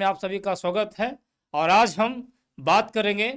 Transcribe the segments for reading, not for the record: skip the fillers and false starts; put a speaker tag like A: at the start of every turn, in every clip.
A: में आप सभी का स्वागत है। और आज हम बात करेंगे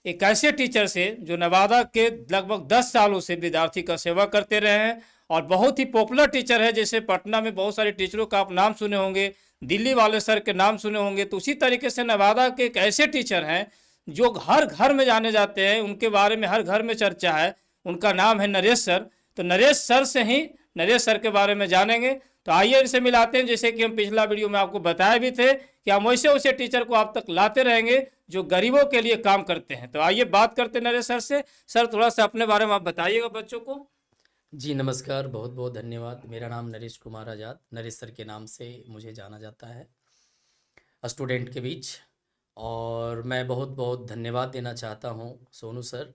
A: एक ऐसे टीचर से जो नवादा के लगभग 10 सालों से विद्यार्थी का सेवा करते रहे हैं और बहुत ही पॉपुलर टीचर है। जैसे पटना में बहुत सारे टीचरों का आप नाम सुने होंगे, दिल्ली वाले सर के नाम सुने होंगे, तो उसी तरीके से नवादा के एक ऐसे टीचर हैं जो हर घर में जाने जाते हैं, उनके बारे में हर घर में चर्चा है। उनका नाम है नरेश सर। तो नरेश सर के बारे में जानेंगे। तो आइए इनसे मिलाते हैं। जैसे कि हम पिछला वीडियो में आपको बताए भी थे कि हम वैसे वैसे टीचर को आप तक लाते रहेंगे जो गरीबों के लिए काम करते हैं। तो आइए बात करते हैं नरेश सर से। सर, थोड़ा सा अपने बारे में आप बताइएगा बच्चों को।
B: जी नमस्कार, बहुत बहुत धन्यवाद। मेरा नाम नरेश कुमार आज़ाद, नरेश सर के नाम से मुझे जाना जाता है स्टूडेंट के बीच। और मैं बहुत बहुत धन्यवाद देना चाहता हूँ Sonu sir,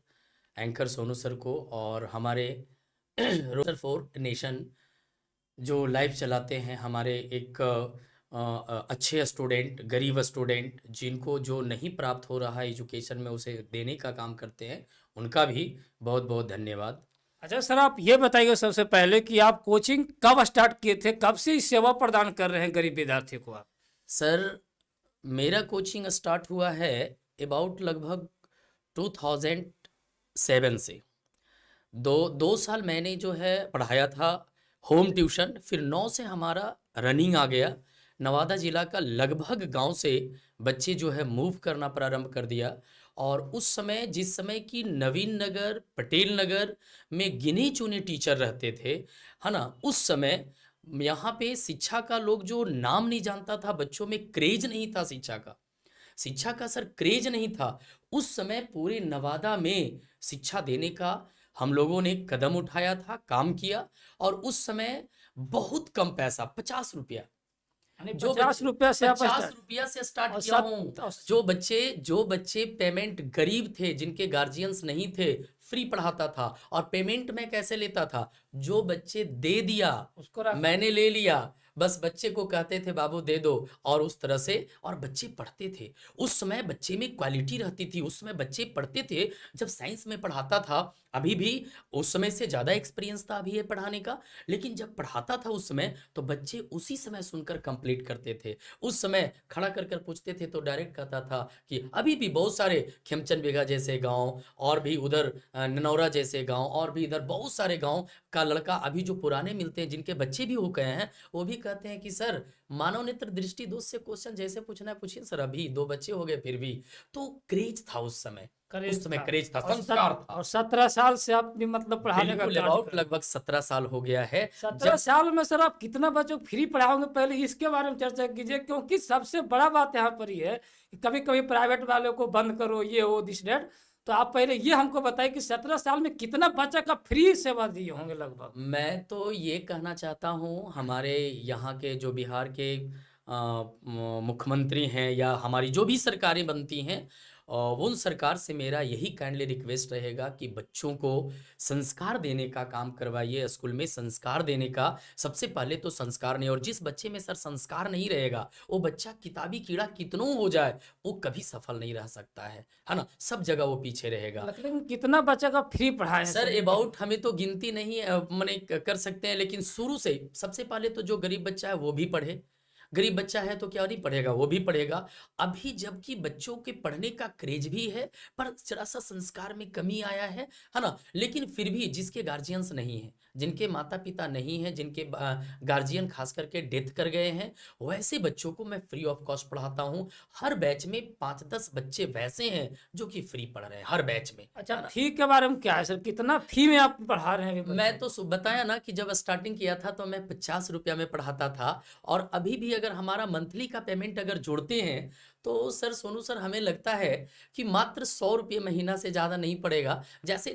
B: anchor Sonu sir को, और हमारे रोटर फॉर नेशन जो लाइव चलाते हैं। हमारे एक अच्छे स्टूडेंट, गरीब स्टूडेंट जिनको जो नहीं प्राप्त हो रहा है एजुकेशन में, उसे देने का काम करते हैं, उनका भी बहुत बहुत धन्यवाद।
A: अच्छा सर, आप ये बताइए सबसे पहले कि आप कोचिंग कब स्टार्ट किए थे, कब से इस सेवा प्रदान कर रहे हैं गरीब विद्यार्थी को आप?
B: सर, मेरा कोचिंग स्टार्ट हुआ है अबाउट लगभग 2007 से। दो साल मैंने जो है पढ़ाया था होम ट्यूशन, फिर 9 से हमारा रनिंग आ गया। नवादा ज़िला का लगभग गांव से बच्चे जो है मूव करना प्रारंभ कर दिया। और उस समय, जिस समय की नवीन नगर, पटेल नगर में गिने चुने टीचर रहते थे, है ना, उस समय यहाँ पे शिक्षा का लोग जो नाम नहीं जानता था, बच्चों में क्रेज नहीं था शिक्षा का सर क्रेज नहीं था। उस समय पूरे नवादा में शिक्षा देने का हम लोगों ने कदम उठाया था, काम किया। और उस समय बहुत कम पैसा, 50 रुपया,
A: जो 50 रुपया से आप
B: 50 रुपया से स्टार्ट
A: और
B: किया हूँ। जो बच्चे पेमेंट गरीब थे, जिनके गार्जियंस नहीं थे, फ्री पढ़ाता था। और पेमेंट में कैसे लेता था? जो बच्चे दे दिया उसको मैंने ले लिया, बस बच्चे को कहते थे बाबू दे दो, और उस तरह से और बच्चे पढ़ते थे। उस समय बच्चे में क्वालिटी रहती थी, उस समय बच्चे पढ़ते थे। जब साइंस में पढ़ाता था, अभी भी उस समय से ज़्यादा एक्सपीरियंस था अभी ये पढ़ाने का, लेकिन जब पढ़ाता था उस समय तो बच्चे उसी समय सुनकर कंप्लीट करते थे। उस समय खड़ा कर कर पूछते थे तो डायरेक्ट कहता था कि अभी भी बहुत सारे खेमचंद बिघा जैसे गाँव, और भी उधर ननौरा जैसे गाँव, और भी इधर बहुत सारे गाँव का लड़का अभी जो पुराने मिलते हैं, जिनके बच्चे भी हो गए हैं, वो भी कहते हैं कि सर मानव नेत्र दृष्टि दोष से क्वेश्चन जैसे पूछना है पूछिए सर, अभी 2 बच्चे हो गए फिर भी। तो क्रेज था उस समय, क्रेज था, संस्कार था।
A: और 17 साल से आप भी मतलब पढ़ाने का
B: लगभग 17 साल हो गया है।
A: 17 साल में सर आप कितना बच्चों को फ्री पढ़ाओगे, पहले इसके बारे में चर्चा कीजिए। क्योंकि सबसे बड़ा बात यहाँ पर ये है कि कभी कभी प्राइवेट वालों को बंद करो, ये हो दिस डेट। तो आप पहले ये हमको बताइए कि 17 साल में कितना बच्चा का फ्री सेवा दिए होंगे लगभग? मैं
B: तो ये कहना चाहता हूँ, हमारे यहाँ के जो बिहार के मुख्यमंत्री हैं, या हमारी जो भी सरकारें बनती हैं, उन सरकार से मेरा यही काइंडली रिक्वेस्ट रहेगा कि बच्चों को संस्कार देने का काम करवाइए। स्कूल में संस्कार देने का सबसे पहले तो संस्कार नहीं, और जिस बच्चे में सर संस्कार नहीं रहेगा, वो बच्चा किताबी कीड़ा कितनों हो जाए, वो कभी सफल नहीं रह सकता है ना। सब जगह वो पीछे रहेगा।
A: लेकिन कितना बच्चा का फ्री पढ़ाया
B: सर अबाउट हमें तो गिनती नहीं मैंने कर सकते हैं, लेकिन शुरू से सबसे पहले तो जो गरीब बच्चा है वो भी पढ़े। गरीब बच्चा है तो क्या नहीं पढ़ेगा, वो भी पढ़ेगा। अभी जबकि बच्चों के पढ़ने का क्रेज भी है, पर जरा सा संस्कार में कमी आया है ना। लेकिन फिर भी जिसके गार्जियंस नहीं है, जिनके माता पिता नहीं हैं, जिनके गार्जियन खास करके डेथ कर गए हैं, वैसे बच्चों को मैं फ्री ऑफ कॉस्ट पढ़ाता हूँ। हर बैच में 5-10 बच्चे वैसे हैं जो कि फ्री पढ़ रहे हैं हर बैच में।
A: अच्छा, फी के बारे में क्या है सर, कितना फी में आप पढ़ा रहे हैं?
B: मैं तो बताया ना कि जब स्टार्टिंग किया था तो मैं 50 रुपया में पढ़ाता था, और अभी भी अगर हमारा मंथली का पेमेंट अगर जोड़ते हैं तो सर सोनू सर, हमें लगता है कि मात्र 100 रुपये महीना से ज़्यादा नहीं पड़ेगा। जैसे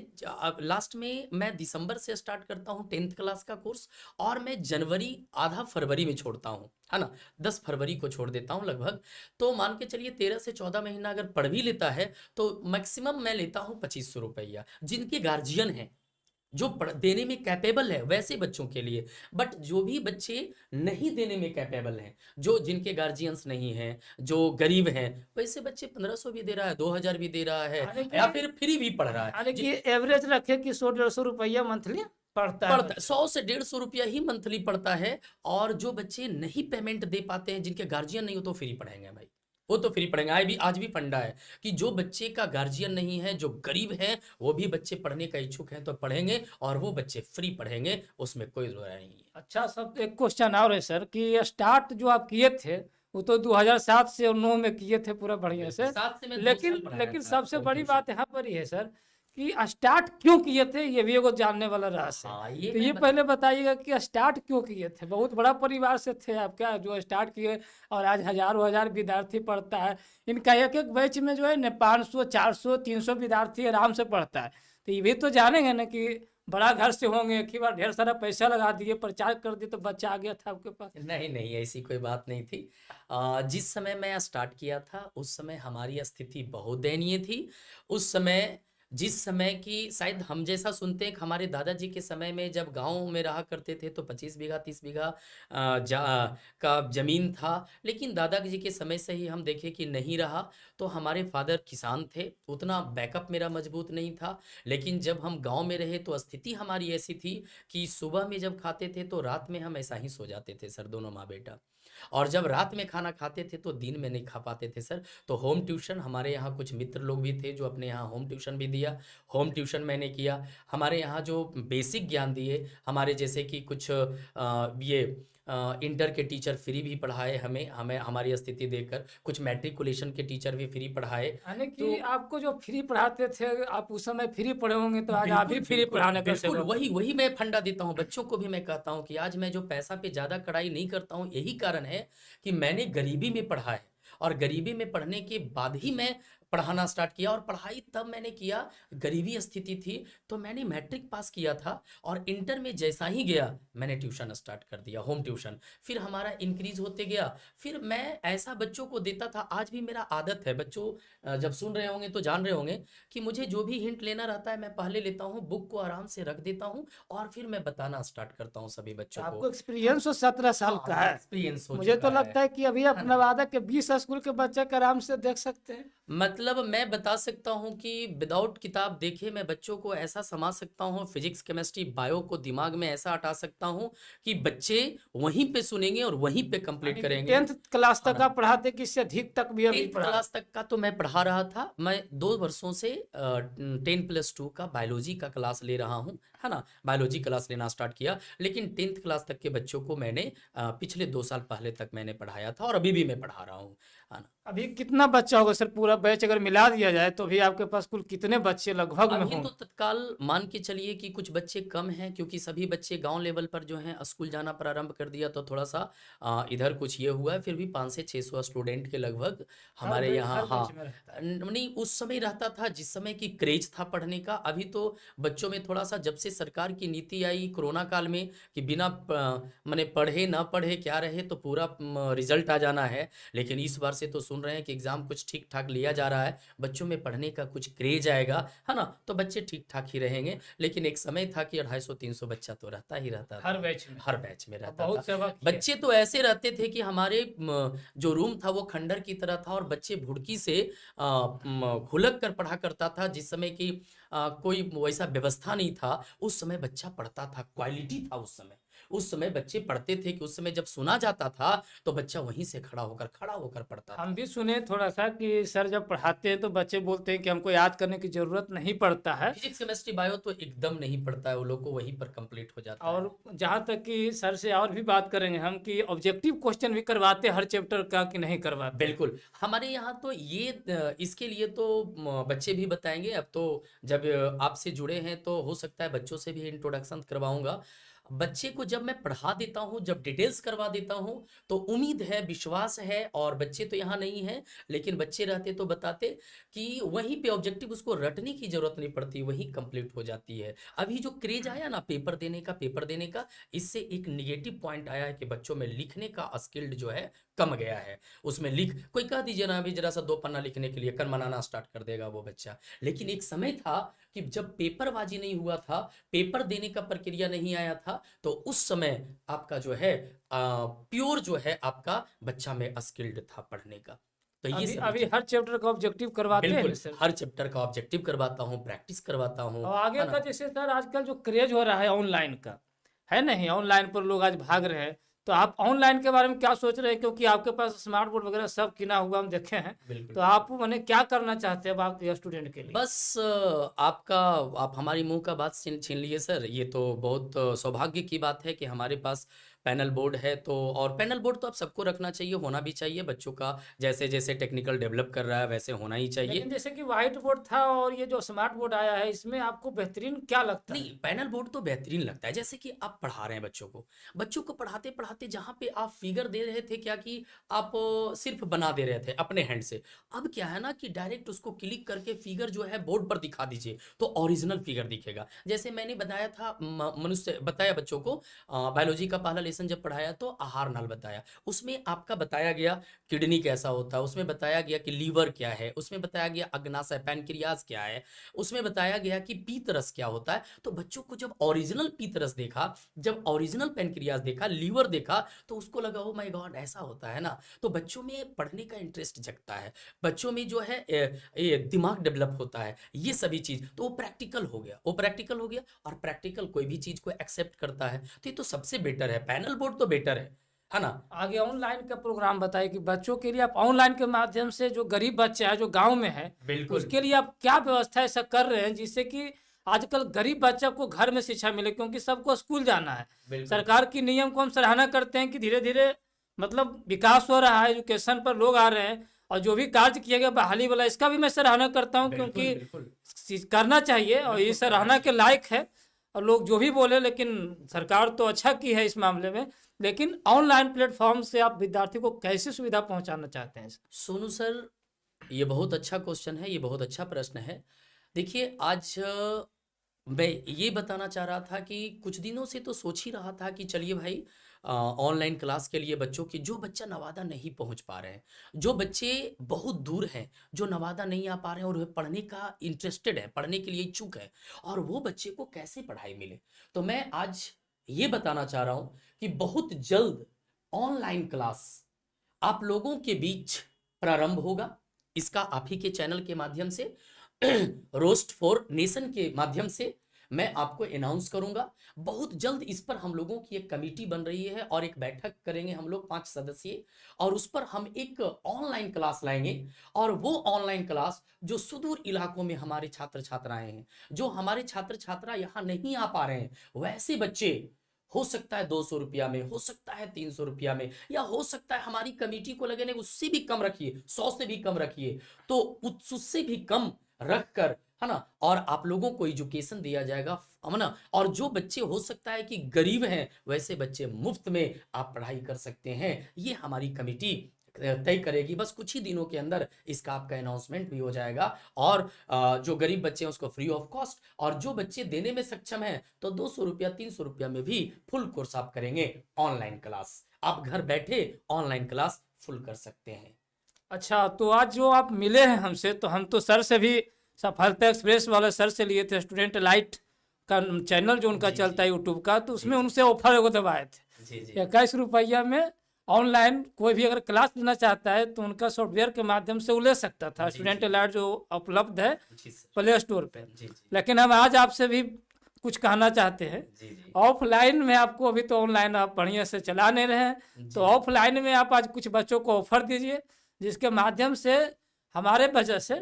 B: लास्ट में मैं दिसंबर से स्टार्ट करता हूँ 10th क्लास का कोर्स, और मैं जनवरी आधा फरवरी में छोड़ता हूँ, है ना, 10 फरवरी को छोड़ देता हूँ लगभग। तो मान के चलिए 13 से 14 महीना अगर पढ़ भी लेता है तो मैक्सिमम मैं लेता हूँ 2500 रुपया, जिनके गार्जियन हैं, जो देने में कैपेबल है, वैसे बच्चों के लिए। बट जो भी बच्चे नहीं देने में कैपेबल हैं, जो जिनके गार्जियंस नहीं हैं, जो गरीब हैं, वैसे बच्चे 1500 भी दे रहा है, 2000 भी दे रहा है, या फिर फ्री भी पढ़ रहा है।
A: एवरेज रखे कि 100-150 रुपया मंथली पढ़ता है।
B: 100 से 150 रुपया ही मंथली पढ़ता है। और जो बच्चे नहीं पेमेंट दे पाते हैं, जिनके गार्जियन नहीं हो, तो फ्री पढ़ाएंगे भाई। वो तो फ्री पढ़ेंगे। आज भी फंडा है कि जो बच्चे का गार्जियन नहीं है, जो गरीब है, वो भी बच्चे पढ़ने का इच्छुक हैं तो पढ़ेंगे, और वो बच्चे फ्री पढ़ेंगे, उसमें कोई दो राय नहीं है।
A: अच्छा सब एक क्वेश्चन और है सर कि स्टार्ट जो आप किए थे वो तो 2007 से और 9 में किए थे पूरा बढ़िया से,
B: 7 से मैं 2
A: लेकिन
B: साल पढ़ाया था
A: सबसे
B: होम
A: बड़ी
B: ट्यूशन।
A: बात यहाँ पर ही है सर कि स्टार्ट क्यों किए थे, ये भी एगो जानने वाला रहस्य है।
B: हाँ, ये
A: तो
B: मैं
A: ये पहले बताइएगा कि स्टार्ट क्यों किए थे, बहुत बड़ा परिवार से थे आप क्या जो स्टार्ट किए, और आज हजारों हजार विद्यार्थी पढ़ता है, इनका एक एक बैच में जो है न 500 400 300 विद्यार्थी आराम से पढ़ता है। तो ये भी तो जानेंगे ना कि बड़ा घर से होंगे, एक ही बार ढेर सारा पैसा लगा दिए, प्रचार कर दिए तो बच्चा आ गया था आपके पास।
B: नहीं नहीं, ऐसी कोई बात नहीं थी। जिस समय मैं स्टार्ट किया था उस समय हमारी स्थिति बहुत दयनीय थी। उस समय जिस समय की शायद हम जैसा सुनते हैं कि हमारे दादाजी के समय में जब गांव में रहा करते थे तो 25 बीघा 30 बीघा का जमीन था, लेकिन दादाजी के समय से ही हम देखें कि नहीं रहा। तो हमारे फादर किसान थे, उतना बैकअप मेरा मजबूत नहीं था। लेकिन जब हम गांव में रहे तो स्थिति हमारी ऐसी थी कि सुबह में जब खाते थे तो रात में हम ऐसा ही सो जाते थे सर, दोनों माँ बेटा। और जब रात में खाना खाते थे तो दिन में नहीं खा पाते थे सर। तो होम ट्यूशन, हमारे यहाँ कुछ मित्र लोग भी थे जो अपने यहाँ होम ट्यूशन भी दिया, होम ट्यूशन मैंने किया। हमारे यहाँ जो बेसिक ज्ञान दिए, हमारे जैसे कि कुछ ये इंटर के टीचर फ्री भी पढ़ाए हमें हमें हमारी स्थिति देखकर, कुछ मैट्रिकुलेशन के टीचर भी फ्री पढ़ाए।
A: यानी कि
B: तो
A: आपको जो फ्री पढ़ाते थे आप उस समय फ्री पढ़े होंगे, तो आज आप भी
B: बिल्कुल
A: फ्री
B: बिल्कुल
A: पढ़ाने का
B: बिल्कुल,
A: सेवा
B: वही वही मैं फंडा देता हूँ बच्चों को भी। मैं कहता हूँ कि आज मैं जो पैसा पे ज्यादा कड़ाई नहीं करता हूँ, यही कारण है कि मैंने गरीबी में पढ़ा है, और गरीबी में पढ़ने के बाद ही मैं पढ़ाना स्टार्ट किया। और पढ़ाई तब मैंने किया, गरीबी स्थिति थी तो मैंने मैट्रिक पास किया था, और इंटर में जैसा ही गया मैंने ट्यूशन स्टार्ट कर दिया, होम ट्यूशन। फिर हमारा इंक्रीज होते गया, फिर मैं ऐसा बच्चों को देता था। आज भी मेरा आदत है, बच्चों जब सुन रहे होंगे तो जान रहे होंगे कि मुझे जो भी हिंट लेना रहता है मैं पहले लेता हूँ, बुक को आराम से रख देता हूँ, और फिर मैं बताना स्टार्ट करता हूँ सभी बच्चों
A: आपको
B: को।
A: एक्सपीरियंस हो 17 साल
B: हाँ,
A: का
B: अभी
A: है।
B: एक्सपीरियंस हो
A: मुझे तो
B: चुका
A: लगता है कि अभी आप
B: है ना।
A: नवादा के 20 स्कूल के बच्चे के आराम से देख सकते हैं।
B: मतलब मैं बता सकता हूँ कि विदाउट किताब देखे मैं बच्चों को ऐसा समझा सकता हूँ, फिजिक्स केमिस्ट्री बायो को दिमाग में ऐसा हटा सकता हूँ कि बच्चे वहीं पे सुनेंगे और वहीं पे कंप्लीट करेंगे।
A: 10th क्लास
B: हाँ
A: तक
B: ना।
A: आप पढ़ाते कि इससे अधिक तक भी अभी
B: 10th
A: पढ़ा?
B: क्लास तक का तो मैं पढ़ा रहा था। मैं 2 वर्षों से 10+2 का बायोलॉजी का क्लास ले रहा हूँ, है ना। बायोलॉजी क्लास लेना स्टार्ट किया, लेकिन 10th क्लास तक के बच्चों को मैंने पिछले 2 साल पहले तक मैंने पढ़ाया था, और अभी भी मैं पढ़ा रहा हूँ, है ना।
A: अभी कितना बच्चा होगा सर, पूरा बैच अगर मिला दिया जाए तो भी आपके पास कुल कितने बच्चे लगभग में
B: अभी
A: होंगे?
B: तो तत्काल मान के चलिए कि कुछ बच्चे कम हैं, क्योंकि सभी बच्चे गांव लेवल पर जो हैं स्कूल जाना प्रारंभ कर दिया, तो थोड़ा सा इधर कुछ ये हुआ है। फिर भी 500 से 600 स्टूडेंट के लगभग हमारे यहाँ।
A: हर
B: हाँ,
A: बैच में रहता है।
B: नहीं, उस समय रहता था जिस समय की क्रेज था पढ़ने का। अभी तो बच्चों में थोड़ा सा, जब से सरकार की नीति आई कोरोना काल में कि बिना माने पढ़े ना पढ़े क्या रहे तो पूरा रिजल्ट आ जाना है, लेकिन इस बार से तो सुन रहे हैं कि एग्जाम कुछ ठीक ठाक लिया जा रहा है, बच्चों में पढ़ने का कुछ क्रेज आएगा, है ना, तो बच्चे ठीक ठाक ही रहेंगे। लेकिन एक समय था कि 250-300 बच्चा तो रहता ही रहता था,
A: हर बैच में।
B: हर बैच में रहता
A: बहुत
B: था।
A: सेवा की है।
B: बच्चे तो ऐसे रहते थे कि हमारे जो रूम था वो खंडर की तरह था, और बच्चे भुड़की से खुलक कर पढ़ा करता था। जिस समय की कोई वैसा व्यवस्था नहीं था, उस समय बच्चा पढ़ता था, क्वालिटी था उस समय। उस समय बच्चे पढ़ते थे कि उस समय जब सुना जाता था तो बच्चा वहीं से खड़ा होकर पढ़ता था।
A: हम भी सुने थोड़ा सा कि सर जब पढ़ाते हैं तो बच्चे बोलते हैं कि हमको याद करने की जरूरत नहीं पड़ता है,
B: फिजिक्स केमिस्ट्री बायो तो एकदम नहीं पड़ता है, वो लोग को वहीं पर कंप्लीट हो जाता है।
A: और जहाँ तक कि सर से और भी बात करेंगे हम कि ऑब्जेक्टिव क्वेश्चन भी करवाते हैं हर चैप्टर का कि नहीं करवाते?
B: बिल्कुल, हमारे यहाँ तो ये इसके लिए तो बच्चे भी बताएंगे। अब तो जब आपसे जुड़े हैं तो हो सकता है बच्चों से भी इंट्रोडक्शन करवाऊंगा। बच्चे को जब मैं पढ़ा देता हूँ, जब डिटेल्स करवा देता हूँ, तो उम्मीद है, विश्वास है, और बच्चे तो यहाँ नहीं है लेकिन बच्चे रहते तो बताते कि वहीं पे ऑब्जेक्टिव उसको रटने की जरूरत नहीं पड़ती, वहीं कंप्लीट हो जाती है। अभी जो क्रेज आया ना पेपर देने का, इससे एक निगेटिव पॉइंट आया है कि बच्चों में लिखने का स्किल्ड जो है कम गया है। उसमें कोई कह दीजिए ना अभी जरा सा 2 पन्ना लिखने के लिए कनमनाना स्टार्ट कर देगा वो बच्चा। लेकिन एक समय था कि जब पेपरबाजी नहीं हुआ था, पेपर देने का प्रक्रिया नहीं आया था, तो उस समय आपका जो है प्योर जो है आपका बच्चा में स्किल्ड था पढ़ने का। तो ये सब
A: अभी हर चैप्टर का ऑब्जेक्टिव करवाते हैं
B: बिल्कुल
A: ना सर?
B: हर चैप्टर का ऑब्जेक्टिव करवाता हूँ, प्रैक्टिस करवाता हूँ,
A: और आगे
B: है
A: का
B: ना।
A: जैसे सर आजकल जो क्रेज हो रहा है ऑनलाइन का, है नहीं, ऑनलाइन पर लोग आज भाग रहे हैं, तो आप ऑनलाइन के बारे में क्या सोच रहे हैं, क्योंकि आपके पास स्मार्ट बोर्ड वगैरह सब किना हुआ हम देखे हैं,
B: बिल्कुल
A: तो आप मैंने क्या करना चाहते हैं अब आप स्टूडेंट के लिए?
B: बस आप हमारी मुंह का बात छीन छीन लिए सर। ये तो बहुत सौभाग्य की बात है कि हमारे पास पैनल बोर्ड है। तो और पैनल बोर्ड तो अब सबको रखना चाहिए, होना भी चाहिए। बच्चों का जैसे जैसे टेक्निकल डेवलप कर रहा है वैसे होना ही चाहिए।
A: लेकिन जैसे कि व्हाइट बोर्ड था और ये जो स्मार्ट बोर्ड आया है, इसमें आपको बेहतरीन क्या लगता है?
B: नहीं, पैनल बोर्ड तो बेहतरीन लगता है। जैसे कि आप पढ़ा रहे हैं बच्चों को पढ़ाते पढ़ाते जहाँ पे आप फिगर दे रहे थे, क्या कि आप सिर्फ बना दे रहे थे अपने हैंड से, अब क्या है ना कि डायरेक्ट उसको क्लिक करके फिगर जो है बोर्ड पर दिखा दीजिए तो ओरिजिनल फिगर दिखेगा। जैसे मैंने बताया था, मनुष्य बताया बच्चों को, बायोलॉजी का पहला लेसन जब पढ़ाया तो आहार नाल बताया, उसमें आपका बताया गया किडनी कैसा होता है, उसमें बताया गया कि लीवर क्या है, उसमें बताया गया अग्नाशय पैनक्रियाज क्या है, उसमें बताया गया कि पीतरस क्या होता है। तो बच्चों को जब ओरिजिनल पीतरस देखा, जब ओरिजिनल पैनक्रियाज देखा, लीवर देखा, तो उसको लगा ओ माय गॉड ऐसा होता है ना। तो बच्चों में पढ़ने का इंटरेस्ट जगता है, बच्चों में जो है ये दिमाग डेवलप होता है, ये सभी चीज। तो वो प्रैक्टिकल हो गया, और प्रैक्टिकल कोई भी चीज को एक्सेप्ट करता है, तो ये तो सबसे बेटर है। पैनल बोर्ड तो बेटर है ना।
A: आगे ऑनलाइन का प्रोग्राम बताइए कि बच्चों के लिए आप ऑनलाइन के माध्यम से, जो गरीब बच्चे हैं जो गांव में है,
B: बिल्कुल
A: उसके लिए आप क्या व्यवस्था ऐसा कर रहे हैं जिससे कि आजकल गरीब बच्चा को घर में शिक्षा मिले, क्योंकि सबको स्कूल जाना है।
B: बिल्कुल
A: सरकार की नियम को हम सराहना करते हैं कि धीरे धीरे मतलब विकास हो रहा है, एजुकेशन पर लोग आ रहे हैं, और जो भी कार्य किया गया बहाली वाला, इसका भी मैं सराहना करता हूँ,
B: बिल्कुल
A: क्योंकि
B: बिल्कुल
A: करना चाहिए और ये
B: बिल्कुल
A: सराहना के लायक है। और लोग जो भी बोले, लेकिन सरकार तो अच्छा की है इस मामले में। लेकिन ऑनलाइन प्लेटफॉर्म से आप विद्यार्थी को कैसे सुविधा पहुंचाना चाहते हैं?
B: सोनू सर, ये बहुत अच्छा क्वेश्चन है, ये बहुत अच्छा प्रश्न है। देखिए आज मैं ये बताना चाह रहा था कि कुछ दिनों से तो सोच ही रहा था कि चलिए भाई ऑनलाइन क्लास के लिए बच्चों की, जो बच्चा नवादा नहीं पहुंच पा रहे हैं, जो बच्चे बहुत दूर हैं, जो नवादा नहीं आ पा रहे हैं और वे पढ़ने का इंटरेस्टेड है, पढ़ने के लिए इच्छुक है, और वो बच्चे को कैसे पढ़ाई मिले, तो मैं आज ये बताना चाह रहा हूं कि बहुत जल्द ऑनलाइन क्लास आप लोगों के बीच प्रारंभ होगा। इसका आप ही के चैनल के माध्यम से रोस्ट फॉर नेशन के माध्यम से मैं आपको अनाउंस करूंगा। बहुत जल्द इस पर हम लोगों की एक कमेटी बन रही है और एक बैठक करेंगे हम लोग 5 सदस्यीय, और उस पर हम एक ऑनलाइन क्लास लाएंगे। और वो ऑनलाइन क्लास जो सुदूर इलाकों में हमारे छात्र छात्राएं हैं, जो हमारे छात्र छात्रा यहाँ नहीं आ पा रहे हैं, वैसे बच्चे, हो सकता है 200 रुपया में, हो सकता है 300 रुपया में, या हो सकता है हमारी कमेटी को लगे नहीं उससे भी कम रखिए, 100 से भी कम रखिए, तो उससे भी कम रख कर, है ना, और आप लोगों को एजुकेशन दिया जाएगा, है ना। और जो बच्चे हो सकता है कि गरीब हैं, वैसे बच्चे मुफ्त में आप पढ़ाई कर सकते हैं। ये हमारी कमेटी तय करेगी। बस कुछ ही दिनों के अंदर इसका आपका अनाउंसमेंट भी हो जाएगा, और जो गरीब बच्चे हैं उसको फ्री ऑफ कॉस्ट, और जो बच्चे देने में सक्षम हैं तो 200 रुपया 300 रुपया में भी फुल कोर्स आप करेंगे ऑनलाइन क्लास। आप घर बैठे ऑनलाइन क्लास फुल कर सकते हैं।
A: अच्छा, तो आज जो आप मिले हैं हमसे, तो हम तो सर से भी सफलता एक्सप्रेस वाले सर से लिए थे, स्टूडेंट लाइट का चैनल जो उनका चलता है यूट्यूब का, तो उसमें उनसे ऑफर एगो दबाए थे
B: जी जी
A: 21 रुपया में ऑनलाइन कोई भी अगर क्लास लेना चाहता है तो उनका सॉफ्टवेयर के माध्यम से वो ले सकता था।
B: जी,
A: स्टूडेंट
B: जी।
A: लाइट जो उपलब्ध है
B: जी सर,
A: प्ले स्टोर पे।
B: जी जी
A: लेकिन हम आज आपसे भी कुछ कहना चाहते हैं।
B: जी जी
A: ऑफलाइन में आपको, अभी तो ऑनलाइन आप बढ़िया से चला नहीं रहे हैं,
B: जी।
A: तो ऑफलाइन में आप आज कुछ बच्चों को ऑफर दीजिए, जिसके माध्यम से हमारे वजह से,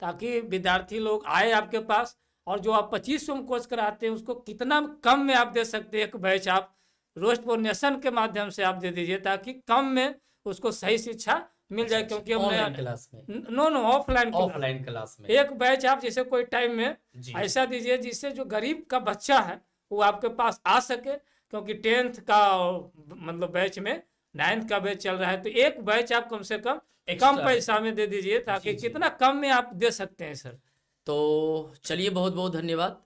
A: ताकि विद्यार्थी लोग आए आपके पास, और जो आप 2500 में कोर्स कराते हैं उसको कितना कम में आप दे सकते हैं। एक बैच आप रोस्ट फॉर नेशन के माध्यम से आप दे दीजिए, ताकि कम में उसको सही शिक्षा मिल जाए। क्योंकि
B: ऑनलाइन
A: हमने
B: क्लास में,
A: नो ऑफलाइन
B: ऑफलाइन क्लास में
A: एक बैच आप जैसे कोई टाइम में
B: जी
A: ऐसा दीजिए जिससे जो गरीब का बच्चा है वो आपके पास आ सके। क्योंकि 10th का मतलब बैच में 9th का बैच चल रहा है, तो एक बैच आप कम से कम कम
B: Extra।
A: पैसा में दे दीजिए, ताकि
B: जी, जी।
A: कितना कम में आप दे सकते हैं सर।
B: तो चलिए बहुत बहुत धन्यवाद।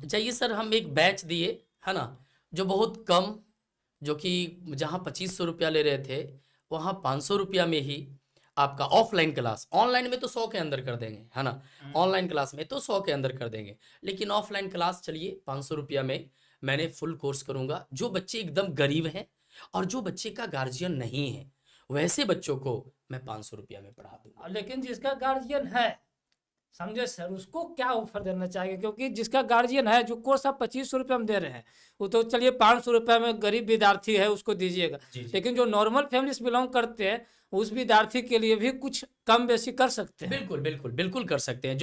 B: चाहिए सर, हम एक बैच दिए, है ना, जो बहुत कम, जो कि जहाँ 2500 रुपया ले रहे थे वहाँ 500 रुपया में ही आपका ऑफलाइन क्लास, ऑनलाइन में तो 100 के अंदर कर देंगे, है ना, ऑनलाइन क्लास में तो 100 के अंदर कर देंगे, लेकिन ऑफलाइन क्लास चलिए 500 रुपया में मैंने फुल कोर्स करूंगा। जो बच्चे एकदम गरीब हैं और जो बच्चे का गार्जियन नहीं है, वैसे बच्चों को मैं 500 रुपया में पढ़ा दूंगा।
A: लेकिन जिसका गार्जियन है समझे सर, उसको क्या ऑफर देना चाहिए? क्योंकि जिसका गार्जियन है, जो कोर्स आप 2500 रुपये हम दे रहे हैं, वो तो चलिए 500 रुपये में गरीब विद्यार्थी है उसको दीजिएगा,
B: जी जी
A: लेकिन जो नॉर्मल फैमिली से बिलोंग करते हैं उस विद्यार्थी के लिए भी कुछ कम बेसी कर सकते हैं।
B: बिल्कुल बिल्कुल बिल्कुल कर सकते हैं।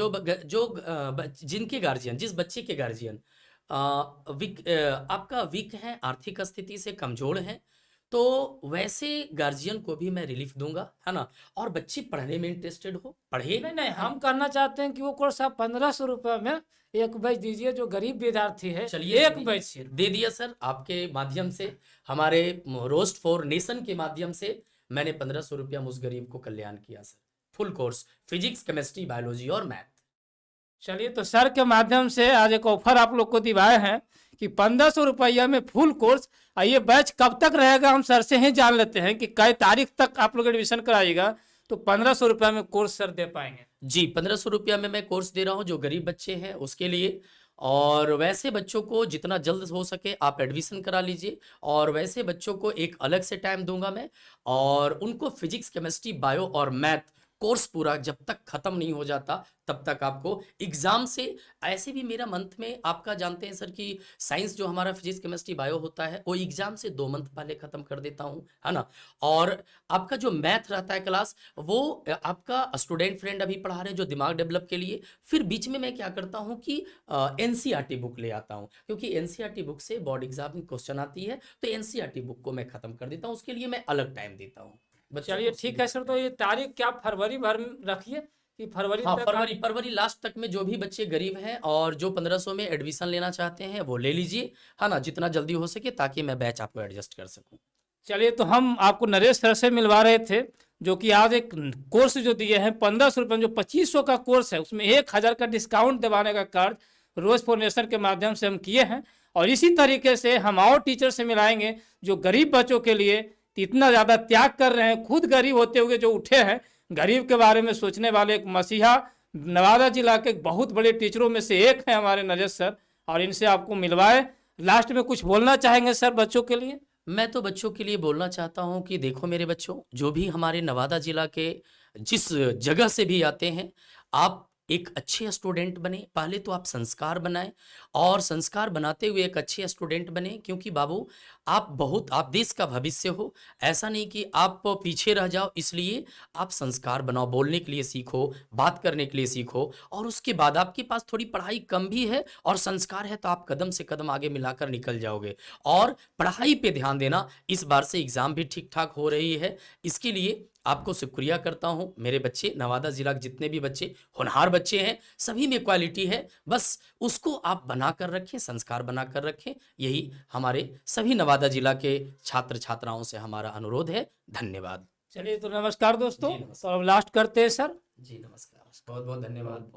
B: जिनके गार्जियन, जिस बच्चे के गार्जियन आपका वीक है, आर्थिक स्थिति से कमजोर है, तो वैसे गार्जियन को भी मैं रिलीफ दूंगा, है ना। और बच्चे पढ़ने में इंटरेस्टेड हो, पढ़े।
A: नहीं नहीं, हम करना चाहते हैं कि वो कोर्स आप 1500 रुपये में एक बैच दीजिए, जो गरीब विद्यार्थी है
B: चलिए
A: एक बैच सिर्फ।
B: दे दिया सर, आपके माध्यम से, हमारे रोस्ट फॉर नेशन के माध्यम से मैंने 1500 रुपया उस गरीब को कल्याण किया sir. Full course physics, chemistry, biology और मैथ।
A: चलिए, तो सर के माध्यम से आज एक ऑफर आप लोग को दिवाए हैं कि 1500 रुपया में फुल कोर्स। ये बैच कब तक रहेगा हम सर से ही जान लेते हैं कि कई तारीख तक आप लोग एडमिशन कराइएगा, तो 1500 रुपया में कोर्स सर दे पाएंगे?
B: जी, 1500 रुपया में मैं कोर्स दे रहा हूँ जो गरीब बच्चे हैं उसके लिए। और वैसे बच्चों को जितना जल्द हो सके आप एडमिशन करा लीजिए, और वैसे बच्चों को एक अलग से टाइम दूंगा मैं, और उनको फिजिक्स, केमिस्ट्री, बायो और मैथ कोर्स पूरा जब तक खत्म नहीं हो जाता तब तक आपको एग्जाम से, ऐसे भी मेरा मंथ में, आपका जानते हैं सर कि साइंस जो हमारा फिजिक्स, केमिस्ट्री, बायो होता है वो एग्जाम से 2 मंथ पहले खत्म कर देता हूँ, है ना। और आपका जो मैथ रहता है क्लास, वो आपका स्टूडेंट फ्रेंड अभी पढ़ा रहे हैं जो दिमाग डेवलप के लिए। फिर बीच में मैं क्या करता हूँ कि एनसीईआरटी बुक ले आता हूँ, क्योंकि एनसीईआरटी बुक से बोर्ड एग्जाम में क्वेश्चन आती है, तो एनसीईआरटी बुक को मैं खत्म कर देता हूँ, उसके लिए मैं अलग टाइम देता हूँ।
A: चलिए ठीक है सर, तो ये तारीख क्या फरवरी भर में रखिए कि फरवरी
B: हाँ,
A: तक
B: फरवरी लास्ट तक में जो भी बच्चे गरीब हैं और जो 1500 में एडमिशन लेना चाहते हैं वो ले लीजिए, है ना, जितना जल्दी हो सके, ताकि मैं बैच आपको एडजस्ट कर सकूं।
A: चलिए, तो हम आपको नरेश सर से मिलवा रहे थे, जो कि आज एक कोर्स जो दिए हैं 1500 रुपये, जो 2500 का कोर्स है उसमें 1000 का डिस्काउंट दिवाने का कार्य रोज फाउंडेशन के माध्यम से हम किए हैं। और इसी तरीके से हम और टीचर से मिलाएंगे जो गरीब बच्चों के लिए इतना ज़्यादा त्याग कर रहे हैं, खुद गरीब होते हुए जो उठे हैं, गरीब के बारे में सोचने वाले एक मसीहा नवादा जिला के बहुत बड़े टीचरों में से एक है हमारे नरेश सर, और इनसे आपको मिलवाए। लास्ट में कुछ बोलना चाहेंगे सर बच्चों के लिए?
B: मैं तो बच्चों के लिए बोलना चाहता हूं कि देखो मेरे बच्चों, जो भी हमारे नवादा जिला के जिस जगह से भी आते हैं, आप एक अच्छे स्टूडेंट बने। पहले तो आप संस्कार बनाएं, और संस्कार बनाते हुए एक अच्छे स्टूडेंट बने, क्योंकि बाबू आप देश का भविष्य हो। ऐसा नहीं कि आप पीछे रह जाओ, इसलिए आप संस्कार बनाओ, बोलने के लिए सीखो, बात करने के लिए सीखो, और उसके बाद आपके पास थोड़ी पढ़ाई कम भी है और संस्कार है तो आप कदम से कदम आगे मिलाकर निकल जाओगे। और पढ़ाई पे ध्यान देना, इस बार से एग्जाम भी ठीक ठाक हो रही है, इसके लिए आपको शुक्रिया करता हूं। मेरे बच्चे, नवादा जिला के जितने भी बच्चे होनहार बच्चे हैं, सभी में क्वालिटी है, बस उसको आप बना कर रखें, संस्कार बना कर रखें। यही हमारे सभी नवादा जिला के छात्र छात्राओं से हमारा अनुरोध है। धन्यवाद।
A: चलिए, तो नमस्कार दोस्तों।
B: जी, नमस्कार।
A: तो अब लास्ट करते हैं सर।
B: जी नमस्कार, बहुत बहुत धन्यवाद।